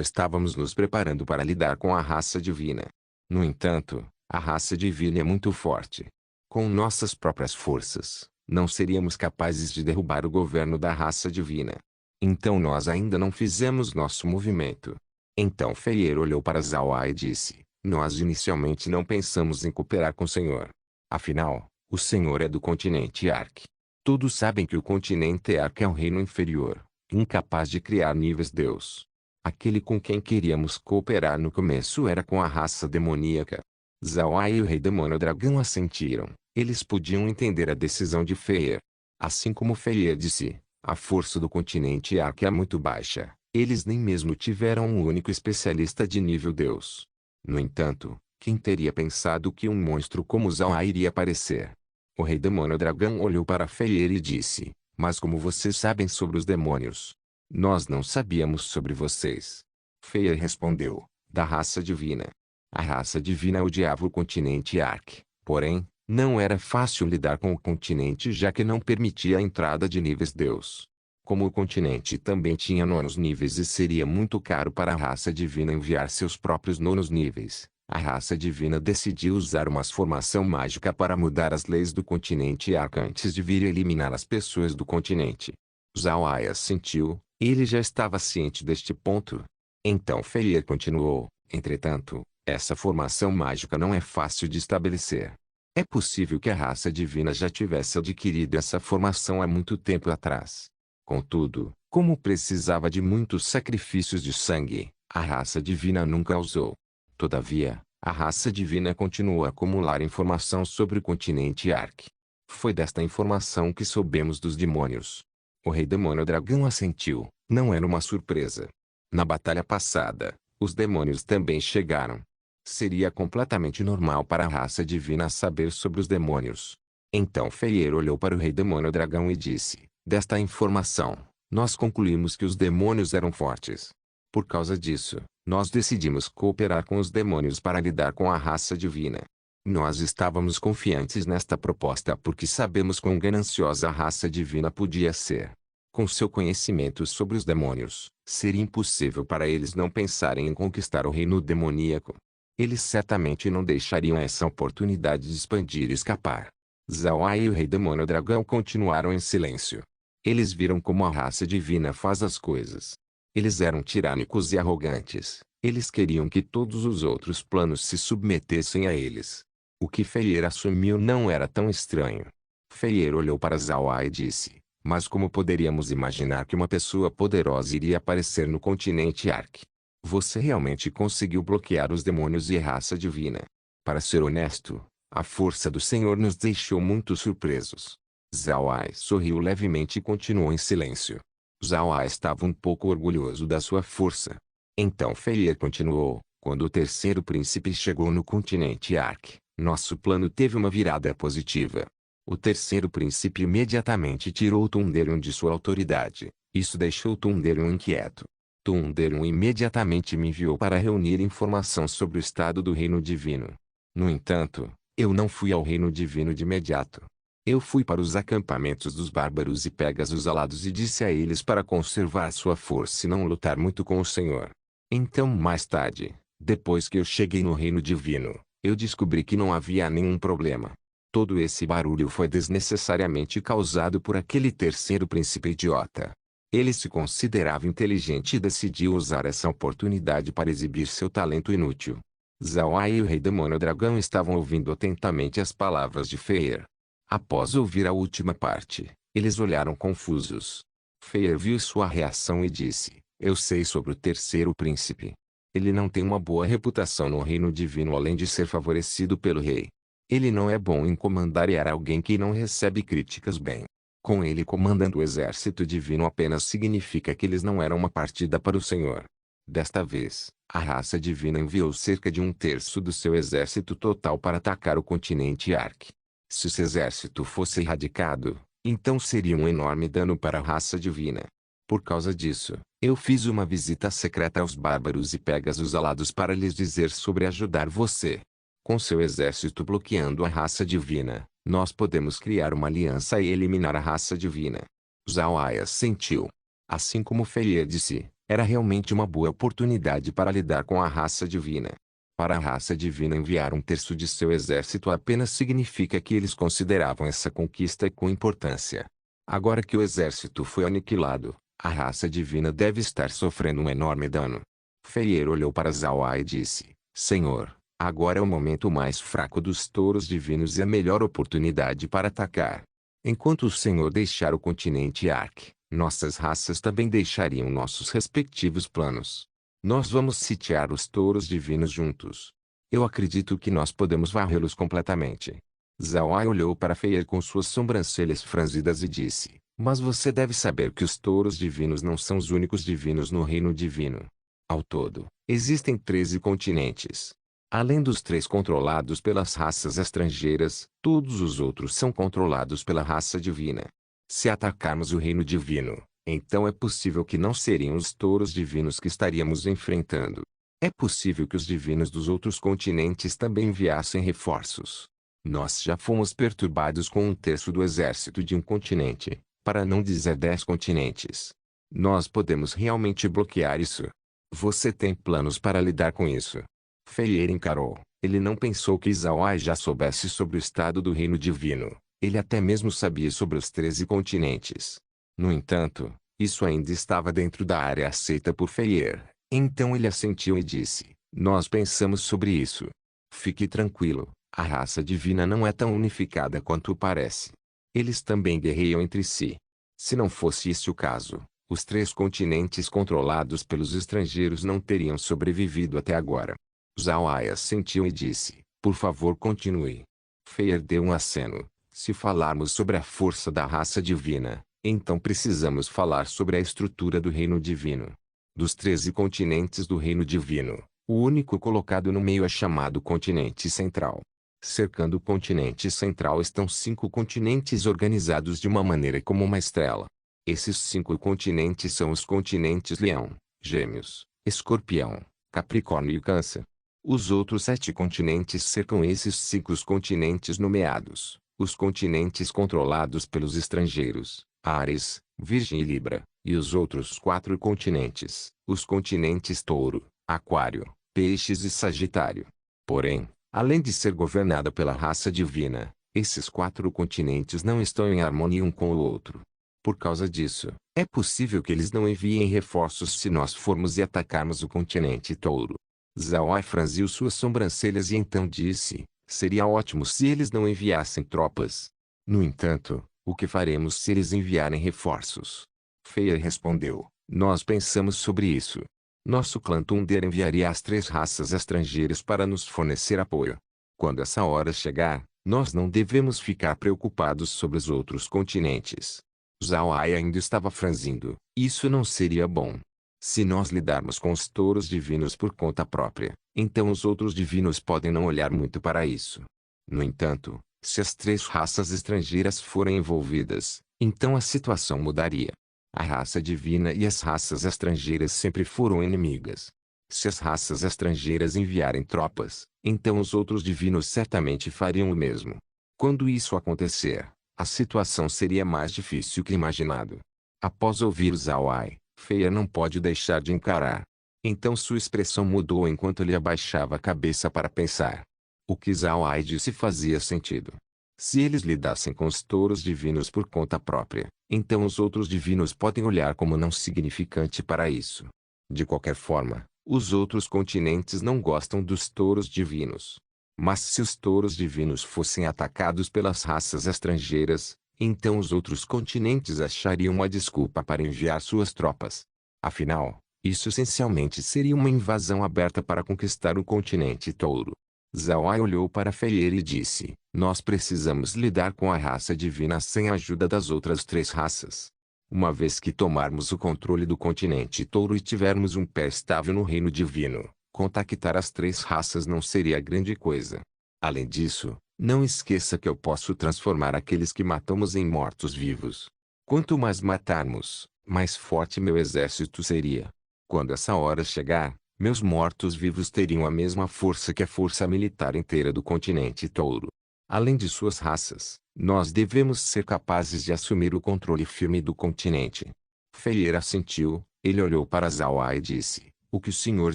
estávamos nos preparando para lidar com a raça divina. No entanto, a raça divina é muito forte. Com nossas próprias forças, não seríamos capazes de derrubar o governo da raça divina. Então nós ainda não fizemos nosso movimento. Então Feier olhou para Zhao Ai e disse, nós inicialmente não pensamos em cooperar com o Senhor. Afinal, o Senhor é do continente Ark. Todos sabem que o continente Ark é um reino inferior, incapaz de criar níveis Deus. Aquele com quem queríamos cooperar no começo era com a raça demoníaca. Zhao Ai e o Rei Demônio Dragão assentiram. Eles podiam entender a decisão de Feier. Assim como Feier disse, a força do continente Ark é muito baixa. Eles nem mesmo tiveram um único especialista de nível Deus. No entanto, quem teria pensado que um monstro como Zhao Ai iria aparecer? O Rei Demônio Dragão olhou para Feier e disse, mas como vocês sabem sobre os demônios? Nós não sabíamos sobre vocês. Feier respondeu, da raça divina. A raça divina odiava o continente Ark, porém, não era fácil lidar com o continente já que não permitia a entrada de níveis Deus. Como o continente também tinha nonos níveis e seria muito caro para a raça divina enviar seus próprios nonos níveis, a raça divina decidiu usar uma formação mágica para mudar as leis do continente Ark antes de vir eliminar as pessoas do continente. Zhao Ai assentiu, ele já estava ciente deste ponto. Então Feier continuou, entretanto, essa formação mágica não é fácil de estabelecer. É possível que a raça divina já tivesse adquirido essa formação há muito tempo atrás. Contudo, como precisava de muitos sacrifícios de sangue, a raça divina nunca a usou. Todavia, a raça divina continuou a acumular informação sobre o continente Ark. Foi desta informação que soubemos dos demônios. O Rei Demônio Dragão assentiu, não era uma surpresa. Na batalha passada, os demônios também chegaram. Seria completamente normal para a raça divina saber sobre os demônios. Então Feier olhou para o Rei Demônio Dragão e disse, desta informação, nós concluímos que os demônios eram fortes. Por causa disso, nós decidimos cooperar com os demônios para lidar com a raça divina. Nós estávamos confiantes nesta proposta porque sabemos quão gananciosa a raça divina podia ser. Com seu conhecimento sobre os demônios, seria impossível para eles não pensarem em conquistar o reino demoníaco. Eles certamente não deixariam essa oportunidade de expandir e escapar. Zhao Ai e o Rei Demônio Dragão continuaram em silêncio. Eles viram como a raça divina faz as coisas. Eles eram tirânicos e arrogantes. Eles queriam que todos os outros planos se submetessem a eles. O que Feier assumiu não era tão estranho. Feier olhou para Zhao e disse, mas como poderíamos imaginar que uma pessoa poderosa iria aparecer no continente Ark? Você realmente conseguiu bloquear os demônios e a raça divina. Para ser honesto, a força do Senhor nos deixou muito surpresos. Zhao sorriu levemente e continuou em silêncio. Zhao estava um pouco orgulhoso da sua força. Então Feier continuou, quando o terceiro príncipe chegou no continente Ark, nosso plano teve uma virada positiva. O terceiro príncipe imediatamente tirou Thunderium de sua autoridade. Isso deixou Thunderium inquieto. Thunderium imediatamente me enviou para reunir informação sobre o estado do reino divino. No entanto, eu não fui ao reino divino de imediato. Eu fui para os acampamentos dos bárbaros e Pegasus alados e disse a eles para conservar sua força e não lutar muito com o Senhor. Então mais tarde, depois que eu cheguei no reino divino, eu descobri que não havia nenhum problema. Todo esse barulho foi desnecessariamente causado por aquele terceiro príncipe idiota. Ele se considerava inteligente e decidiu usar essa oportunidade para exibir seu talento inútil. Zhao e o rei demônio dragão estavam ouvindo atentamente as palavras de Feier. Após ouvir a última parte, eles olharam confusos. Feier viu sua reação e disse, eu sei sobre o terceiro príncipe. Ele não tem uma boa reputação no reino divino além de ser favorecido pelo rei. Ele não é bom em comandar e era alguém que não recebe críticas bem. Com ele comandando o exército divino apenas significa que eles não eram uma partida para o Senhor. Desta vez, a raça divina enviou cerca de um terço do seu exército total para atacar o continente Ark. Se esse exército fosse erradicado, então seria um enorme dano para a raça divina. Por causa disso, eu fiz uma visita secreta aos bárbaros e Pegasus alados para lhes dizer sobre ajudar você. Com seu exército bloqueando a raça divina, nós podemos criar uma aliança e eliminar a raça divina. Zhao assentiu. Assim como Feier disse, era realmente uma boa oportunidade para lidar com a raça divina. Para a raça divina enviar um terço de seu exército apenas significa que eles consideravam essa conquista com importância. Agora que o exército foi aniquilado, a raça divina deve estar sofrendo um enorme dano. Feier olhou para Zhao e disse, Senhor, agora é o momento mais fraco dos touros divinos e a melhor oportunidade para atacar. Enquanto o Senhor deixar o continente Ark, nossas raças também deixariam nossos respectivos planos. Nós vamos sitiar os touros divinos juntos. Eu acredito que nós podemos varrê-los completamente. Zhao olhou para Feier com suas sobrancelhas franzidas e disse, mas você deve saber que os touros divinos não são os únicos divinos no reino divino. Ao todo, existem 13 continentes. Além dos 3 controlados pelas raças estrangeiras, todos os outros são controlados pela raça divina. Se atacarmos o reino divino, então é possível que não seriam os touros divinos que estaríamos enfrentando. É possível que os divinos dos outros continentes também enviassem reforços. Nós já fomos perturbados com um terço do exército de um continente, para não dizer 10 continentes. Nós podemos realmente bloquear isso. Você tem planos para lidar com isso? Feier encarou. Ele não pensou que Zhao já soubesse sobre o estado do reino divino. Ele até mesmo sabia sobre os 13 continentes. No entanto, isso ainda estava dentro da área aceita por Feier. Então ele assentiu e disse, nós pensamos sobre isso. Fique tranquilo, a raça divina não é tão unificada quanto parece. Eles também guerreiam entre si. Se não fosse esse o caso, os 3 continentes controlados pelos estrangeiros não teriam sobrevivido até agora. Zhao assentiu e disse, por favor continue. Feier deu um aceno. Se falarmos sobre a força da raça divina, então precisamos falar sobre a estrutura do reino divino. Dos 13 continentes do reino divino, o único colocado no meio é chamado continente central. Cercando o continente central estão 5 continentes organizados de uma maneira como uma estrela. Esses 5 continentes são os continentes Leão, Gêmeos, Escorpião, Capricórnio e Câncer. Os outros 7 continentes cercam esses 5 continentes nomeados. Os continentes controlados pelos estrangeiros, Áries, Virgem e Libra, e os outros 4 continentes, os continentes Touro, Aquário, Peixes e Sagitário. Porém, além de ser governada pela raça divina, esses 4 continentes não estão em harmonia um com o outro. Por causa disso, é possível que eles não enviem reforços se nós formos e atacarmos o continente Touro. Zhao franziu suas sobrancelhas e então disse, seria ótimo se eles não enviassem tropas. No entanto, o que faremos se eles enviarem reforços? Feia respondeu, nós pensamos sobre isso. Nosso clã Thunder enviaria as 3 raças estrangeiras para nos fornecer apoio. Quando essa hora chegar, nós não devemos ficar preocupados sobre os outros continentes. Zhao Ai ainda estava franzindo. Isso não seria bom. Se nós lidarmos com os touros divinos por conta própria, então os outros divinos podem não olhar muito para isso. No entanto, se as 3 raças estrangeiras forem envolvidas, então a situação mudaria. A raça divina e as raças estrangeiras sempre foram inimigas. Se as raças estrangeiras enviarem tropas, então os outros divinos certamente fariam o mesmo. Quando isso acontecer, a situação seria mais difícil que imaginado. Após ouvir Zhao Ai, Feia não pode deixar de encarar. Então sua expressão mudou enquanto ele abaixava a cabeça para pensar. O que Zhao Ai disse fazia sentido. Se eles lidassem com os touros divinos por conta própria, então os outros divinos podem olhar como não significante para isso. De qualquer forma, os outros continentes não gostam dos touros divinos. Mas se os touros divinos fossem atacados pelas raças estrangeiras, então os outros continentes achariam uma desculpa para enviar suas tropas. Afinal, isso essencialmente seria uma invasão aberta para conquistar o continente touro. Zhao Ai olhou para Feier e disse, nós precisamos lidar com a raça divina sem a ajuda das outras 3 raças. Uma vez que tomarmos o controle do continente touro e tivermos um pé estável no reino divino, contactar as 3 raças não seria grande coisa. Além disso, não esqueça que eu posso transformar aqueles que matamos em mortos-vivos. Quanto mais matarmos, mais forte meu exército seria. Quando essa hora chegar, meus mortos-vivos teriam a mesma força que a força militar inteira do continente touro. Além de suas raças, nós devemos ser capazes de assumir o controle firme do continente. Feier assentiu, ele olhou para Zhao Ai e disse, o que o senhor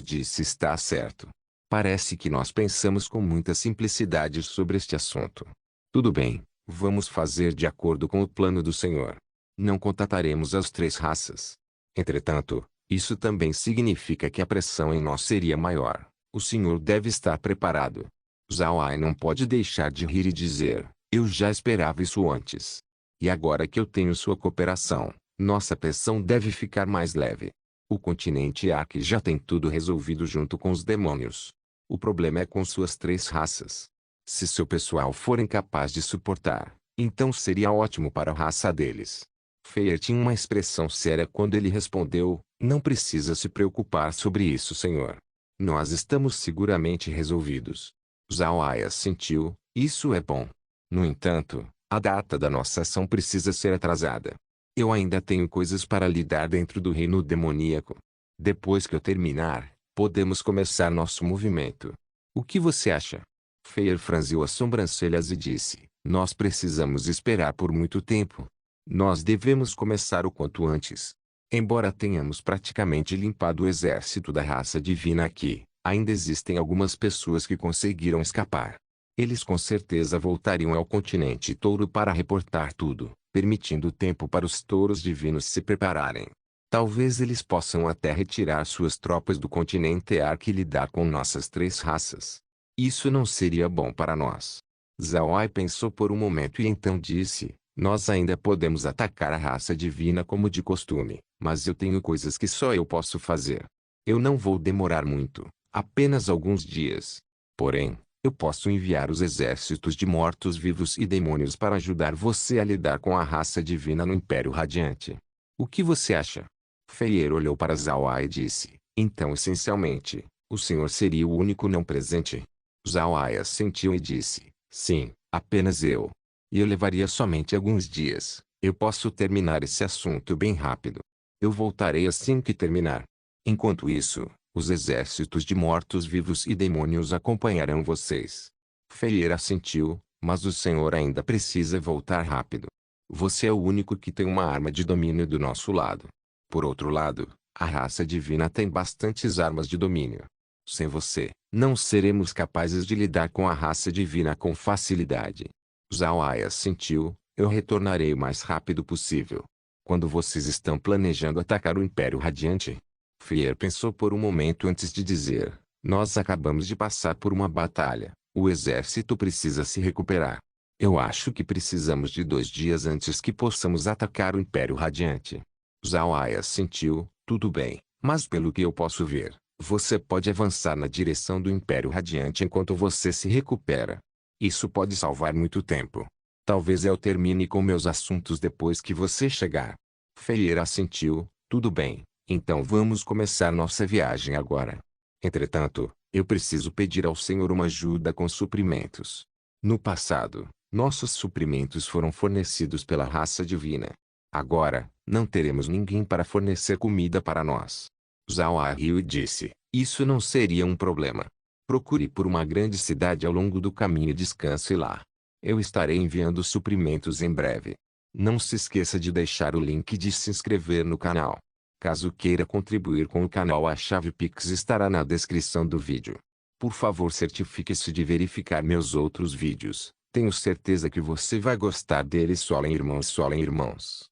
disse está certo. Parece que nós pensamos com muita simplicidade sobre este assunto. Tudo bem, vamos fazer de acordo com o plano do senhor. Não contataremos as 3 raças. Entretanto, isso também significa que a pressão em nós seria maior. O senhor deve estar preparado. Zhao Ai não pode deixar de rir e dizer, eu já esperava isso antes. E agora que eu tenho sua cooperação, nossa pressão deve ficar mais leve. O continente Ark já tem tudo resolvido junto com os demônios. O problema é com suas 3 raças. Se seu pessoal for incapaz de suportar, então seria ótimo para a raça deles. Feier tinha uma expressão séria quando ele respondeu, não precisa se preocupar sobre isso, senhor. Nós estamos seguramente resolvidos. Zhao Ai assentiu, isso é bom. No entanto, a data da nossa ação precisa ser atrasada. Eu ainda tenho coisas para lidar dentro do reino demoníaco. Depois que eu terminar, podemos começar nosso movimento. O que você acha? Feier franziu as sobrancelhas e disse, nós precisamos esperar por muito tempo. Nós devemos começar o quanto antes. Embora tenhamos praticamente limpado o exército da raça divina aqui, ainda existem algumas pessoas que conseguiram escapar. Eles com certeza voltariam ao continente touro para reportar tudo, permitindo tempo para os touros divinos se prepararem. Talvez eles possam até retirar suas tropas do continente Ark e lidar com nossas 3 raças. Isso não seria bom para nós. Zhao Ai pensou por um momento e então disse, nós ainda podemos atacar a raça divina como de costume, mas eu tenho coisas que só eu posso fazer. Eu não vou demorar muito, apenas alguns dias. Porém, eu posso enviar os exércitos de mortos-vivos e demônios para ajudar você a lidar com a raça divina no Império Radiante. O que você acha? Feier olhou para Zhao Ai e disse, então essencialmente, o senhor seria o único não presente? Zhao Ai assentiu e disse, sim, apenas eu. E eu levaria somente alguns dias. Eu posso terminar esse assunto bem rápido. Eu voltarei assim que terminar. Enquanto isso, os exércitos de mortos-vivos e demônios acompanharão vocês. Feier assentiu, mas o senhor ainda precisa voltar rápido. Você é o único que tem uma arma de domínio do nosso lado. Por outro lado, a raça divina tem bastantes armas de domínio. Sem você, não seremos capazes de lidar com a raça divina com facilidade. Zhao Ai assentiu, eu retornarei o mais rápido possível. Quando vocês estão planejando atacar o Império Radiante? Feier pensou por um momento antes de dizer, nós acabamos de passar por uma batalha, o exército precisa se recuperar. Eu acho que precisamos de 2 dias antes que possamos atacar o Império Radiante. Zhao Ai assentiu, tudo bem, mas pelo que eu posso ver, você pode avançar na direção do Império Radiante enquanto você se recupera. Isso pode salvar muito tempo. Talvez eu termine com meus assuntos depois que você chegar. Feyer assentiu, tudo bem, então vamos começar nossa viagem agora. Entretanto, eu preciso pedir ao Senhor uma ajuda com suprimentos. No passado, nossos suprimentos foram fornecidos pela raça divina. Agora, não teremos ninguém para fornecer comida para nós. Zhao Ai riu e disse, isso não seria um problema. Procure por uma grande cidade ao longo do caminho e descanse lá. Eu estarei enviando suprimentos em breve. Não se esqueça de deixar o link de se inscrever no canal. Caso queira contribuir com o canal, a chave Pix estará na descrição do vídeo. Por favor, certifique-se de verificar meus outros vídeos. Tenho certeza que você vai gostar deles. Solem irmãos, solem irmãos.